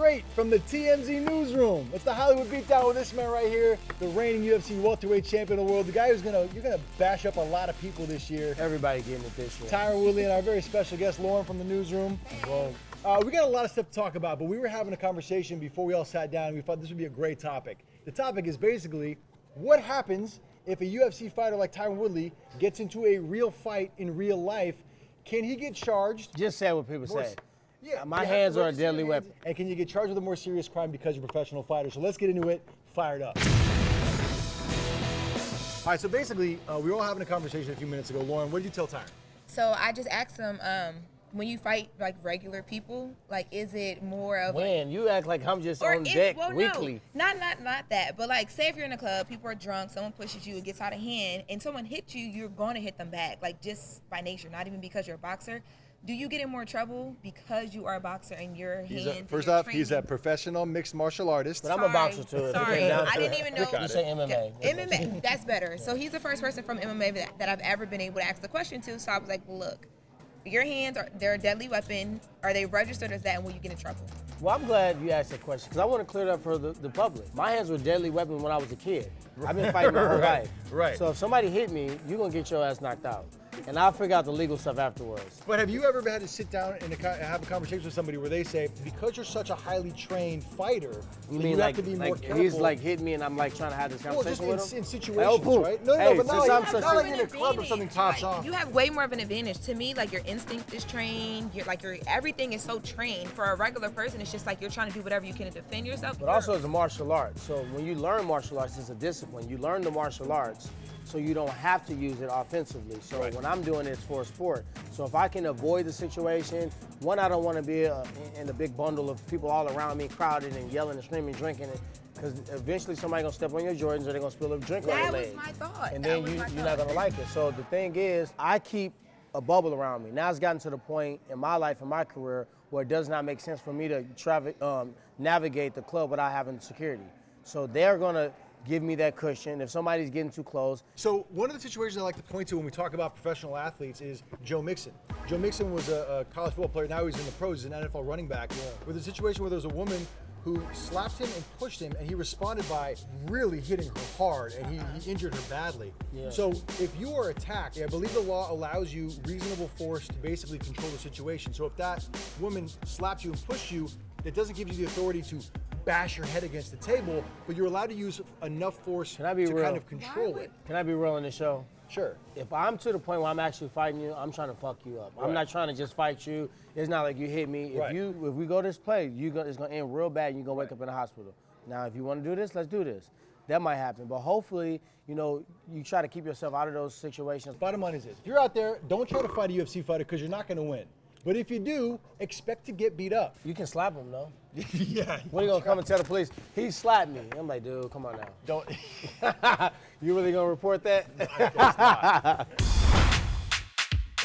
straight from the TMZ newsroom. It's the Hollywood Beatdown with this man right here, the reigning UFC welterweight champion of the world, the guy who's you're gonna bash up a lot of people this year. Everybody getting it this year. Tyron Woodley and our very special guest, Lauren from the newsroom. Well, We got a lot of stuff to talk about, but we were having a conversation before we all sat down, and we thought this would be a great topic. The topic is basically, what happens if a UFC fighter like Tyron Woodley gets into a real fight in real life? Can he get charged? just say what people say. Yeah, My hands are a deadly weapon. And can you get charged with a more serious crime because you're a professional fighter? So let's get into it. Fired up. All right, so basically, we were all having a conversation a few minutes ago. Lauren, what did you tell Tyron? So I just asked him, when you fight like regular people, like is it more of Man, you act like I'm just on if, deck well, weekly. No, not that. But like, say if you're in a club, people are drunk, someone pushes you, it gets out of hand, and someone hits you, you're going to hit them back, like just by nature, not even because you're a boxer. Do you get in more trouble because you are a boxer and your hands? First off, he's a professional mixed martial artist. But I'm a boxer too. Sorry, I didn't even know. You say MMA. MMA, that's better. So he's the first person from MMA that I've ever been able to ask the question to. So I was like, look, your hands they're a deadly weapon. Are they registered as that, and will you get in trouble? Well, I'm glad you asked that question because I want to clear it up for the public. My hands were a deadly weapon when I was a kid. I've been fighting my whole life. Right. So if somebody hit me, you're going to get your ass knocked out. And I'll figure out the legal stuff afterwards. But have you ever had to sit down and have a conversation with somebody where they say, because you're such a highly trained fighter, You mean have like, to be more careful? he's like hitting me and I'm like trying to have this Well, conversation just with him? in situations, Like, oh, right? No, hey, but not since like, I'm such not a- like in a club or something pops off. You have way more of an advantage. To me, like your instinct is trained. Everything is so trained. For a regular person, it's just like you're trying to do whatever you can to defend yourself. But also it's a martial art. So when you learn martial arts, it's a discipline. You learn the martial arts so you don't have to use it offensively. So when I'm doing it, it's for a sport. So if I can avoid the situation, one, I don't want to be in a big bundle of people all around me crowded and yelling and screaming, drinking, because eventually somebody's going to step on your Jordans or they're going to spill a drink on your That leg. was my thought. And then you're not going to like it. So the thing is, I keep a bubble around me. Now it's gotten to the point in my life, in my career, where it does not make sense for me to navigate the club without having security. So they're going to give me that cushion if somebody's getting too close. So one of the situations I like to point to when we talk about professional athletes is Joe Mixon. Joe Mixon was a college football player. Now he's in the pros. He's an NFL running back. With a situation where there was a woman who slapped him and pushed him, and he responded by really hitting her hard, and he injured her badly. Yeah. So if you are attacked, I believe the law allows you reasonable force to basically control the situation. So if that woman slapped you and pushed you, it doesn't give you the authority to bash your head against the table, but you're allowed to use enough force to kind of control it. Can I be real in the show? Sure. If I'm to the point where I'm actually fighting you, I'm trying to fuck you up. I'm not trying to just fight you. It's not like you hit me. If we go this play, it's gonna end real bad and you're gonna wake up in the hospital. Now, if you wanna do this, let's do this. That might happen, but hopefully, you try to keep yourself out of those situations. Bottom line is this: if you're out there, don't try to fight a UFC fighter because you're not gonna win. But if you do, expect to get beat up. You can slap him, though. Yeah. When are you gonna come and tell the police, he slapped me? I'm like, dude, come on now. Don't. You really gonna report that? I guess not.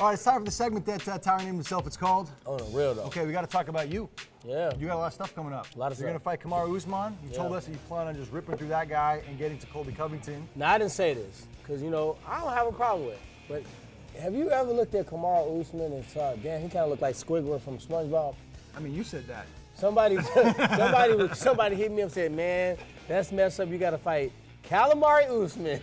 All right, it's time for the segment that Tyron named himself. It's called. Oh, no, real though. Okay, we got to talk about you. Yeah. You got a lot of stuff coming up. A lot of You're stuff. gonna fight Kamaru Usman. You told us that you plan on just ripping through that guy and getting to Colby Covington. Now, I didn't say this, because, I don't have a problem with it. But have you ever looked at Kamaru Usman and saw, damn, he kind of looked like Squidward from SpongeBob? I mean, you said that. Somebody hit me up and said, man, that's messed up. You got to fight Kamaru Usman.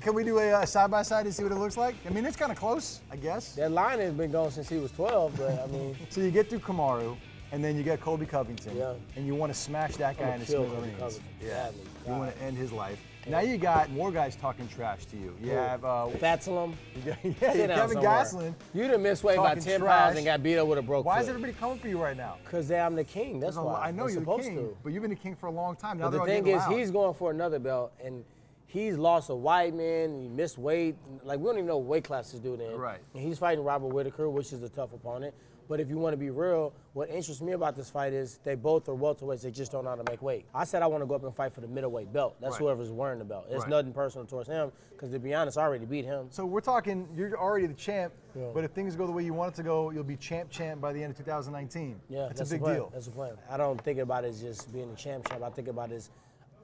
Can we do a side-by-side and see what it looks like? I mean, it's kind of close, I guess. That line has been going since he was 12, but I mean. So you get through Kamaru, and then you get Colby Covington, and you want to smash that guy in the smithereens. Yeah, you want to end his life. Now you got more guys talking trash to you. You have Fatsalem. Kevin Gastelum. You done missed weight by 10 pounds and got beat up with a broke Why foot. is everybody coming for you right now? Because I'm the king. That's why. I know you're the king, but you've been the king for a long time. Now but the thing is, he's going for another belt, and he's lost a white man. He missed weight. Like, we don't even know what weight class this dude in. Right. And he's fighting Robert Whittaker, which is a tough opponent. But if you want to be real, what interests me about this fight is they both are welterweights. They just don't know how to make weight. I said I want to go up and fight for the middleweight belt. That's whoever's wearing the belt. It's nothing personal towards him, because to be honest, I already beat him. So we're talking, you're already the champ, but if things go the way you want it to go, you'll be champ by the end of 2019. Yeah, that's a big deal. That's the plan. I don't think about it as just being a champ. I think about it as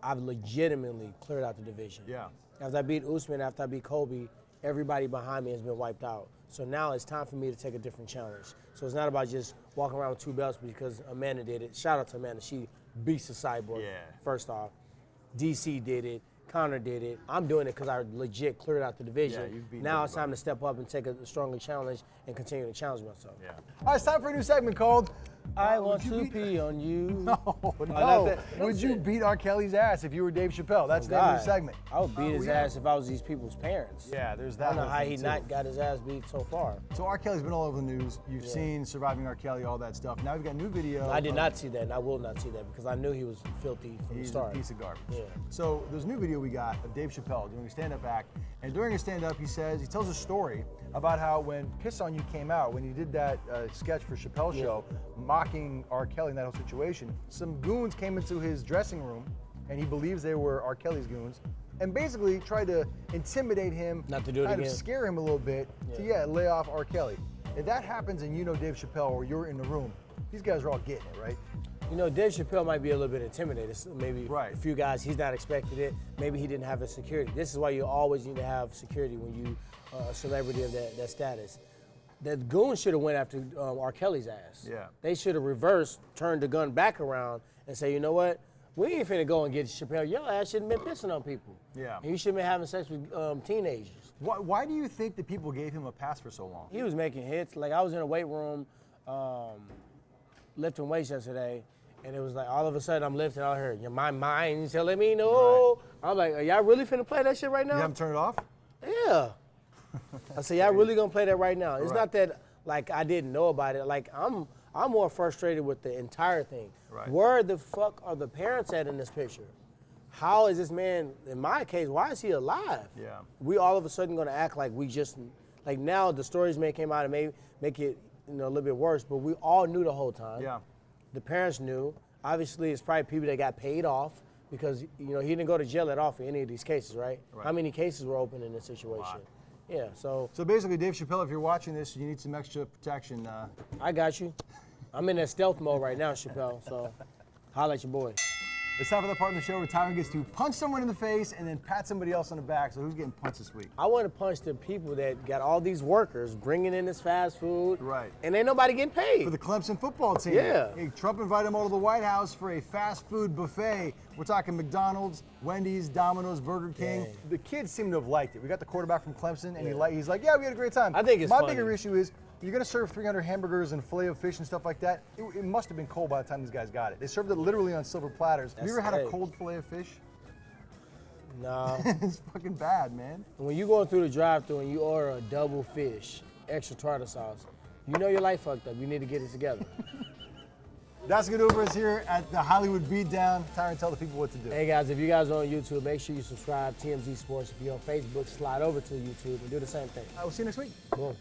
I've legitimately cleared out the division. Yeah. After I beat Usman, after I beat Colby, everybody behind me has been wiped out. So now it's time for me to take a different challenge. So it's not about just walking around with 2 belts because Amanda did it. Shout out to Amanda. She beats the cyborg, first off. DC did it. Connor did it. I'm doing it because I legit cleared out the division. Yeah, you've beaten now it's everybody. time to step up and take a stronger challenge and continue to challenge myself. Yeah. All right, it's time for a new segment called I want to pee on you. No, not No. that. Would you beat R. Kelly's ass if you were Dave Chappelle? That's the name of the segment. I would beat his ass if I was these people's parents. Yeah, there's that. I don't know whole how thing, he too. not got his ass beat so far. So R. Kelly's been all over the news. You've seen Surviving R. Kelly, all that stuff. Now we've got a new video. I did not see that, and I will not see that because I knew he was filthy from the He's start. a piece of garbage. Yeah. So there's a new video we got of Dave Chappelle doing a stand-up act, and during his stand-up, he tells a story about how when Piss on You came out, when he did that sketch for Chappelle's show, mocking R. Kelly in that whole situation, some goons came into his dressing room, and he believes they were R. Kelly's goons, and basically tried to intimidate him, Not to do it kind of again. scare him a little bit to lay off R. Kelly. If that happens and you know Dave Chappelle or you're in the room, these guys are all getting it, right? You know, Dave Chappelle might be a little bit intimidated. So maybe Right. a few guys, he's not expected it. Maybe he didn't have the security. This is why you always need to have security when you a celebrity of that status. The goons should have went after R. Kelly's ass. Yeah. They should have reversed, turned the gun back around, and say, you know what? We ain't finna go and get Chappelle. Your ass shouldn't have been pissing on people. Yeah. And you shouldn't be having sex with teenagers. Why do you think that people gave him a pass for so long? He was making hits. Like, I was in a weight room lifting weights yesterday, and it was like all of a sudden I'm lifting, I heard, my mind's telling me no. I'm like, are y'all really finna play that shit right now? You haven't turned it off? Yeah. I said, y'all really gonna play that right now? It's Right. not that like I didn't know about it. Like I'm more frustrated with the entire thing. Right. Where the fuck are the parents at in this picture? How is this man, in my case, why is he alive? Yeah. We all of a sudden gonna act like we just, like now the stories may came out and may make it a little bit worse, but we all knew the whole time. Yeah. The parents knew. Obviously, it's probably people that got paid off because he didn't go to jail at all for any of these cases, right? Right. How many cases were open in this situation? lot. Yeah, so So basically, Dave Chappelle, if you're watching this, you need some extra protection. I got you. I'm in that stealth mode right now, Chappelle, so holla at your boy. It's time for the part of the show where Tyron gets to punch someone in the face and then pat somebody else on the back. So who's getting punched this week? I want to punch the people that got all these workers bringing in this fast food, Right. and ain't nobody getting paid. For the Clemson football team. Yeah. Hey, Trump invited them all to the White House for a fast food buffet. We're talking McDonald's, Wendy's, Domino's, Burger King. Dang. The kids seem to have liked it. We got the quarterback from Clemson, and he's like, yeah, we had a great time. I think it's My funny. bigger issue is, you're gonna serve 300 hamburgers and filet of fish and stuff like that. It must have been cold by the time these guys got it. They served it literally on silver platters. Have you ever had a Hey. cold filet of fish? No. It's fucking bad, man. When you going through the drive-thru and you order a double fish, extra tartar sauce, you know your life fucked up. You need to get it together. That's good over us here at the Hollywood Beatdown. Tyron, tell the people what to do. Hey guys, if you guys are on YouTube, make sure you subscribe TMZ Sports. If you're on Facebook, slide over to YouTube and do the same thing. We'll see you next week. Boom.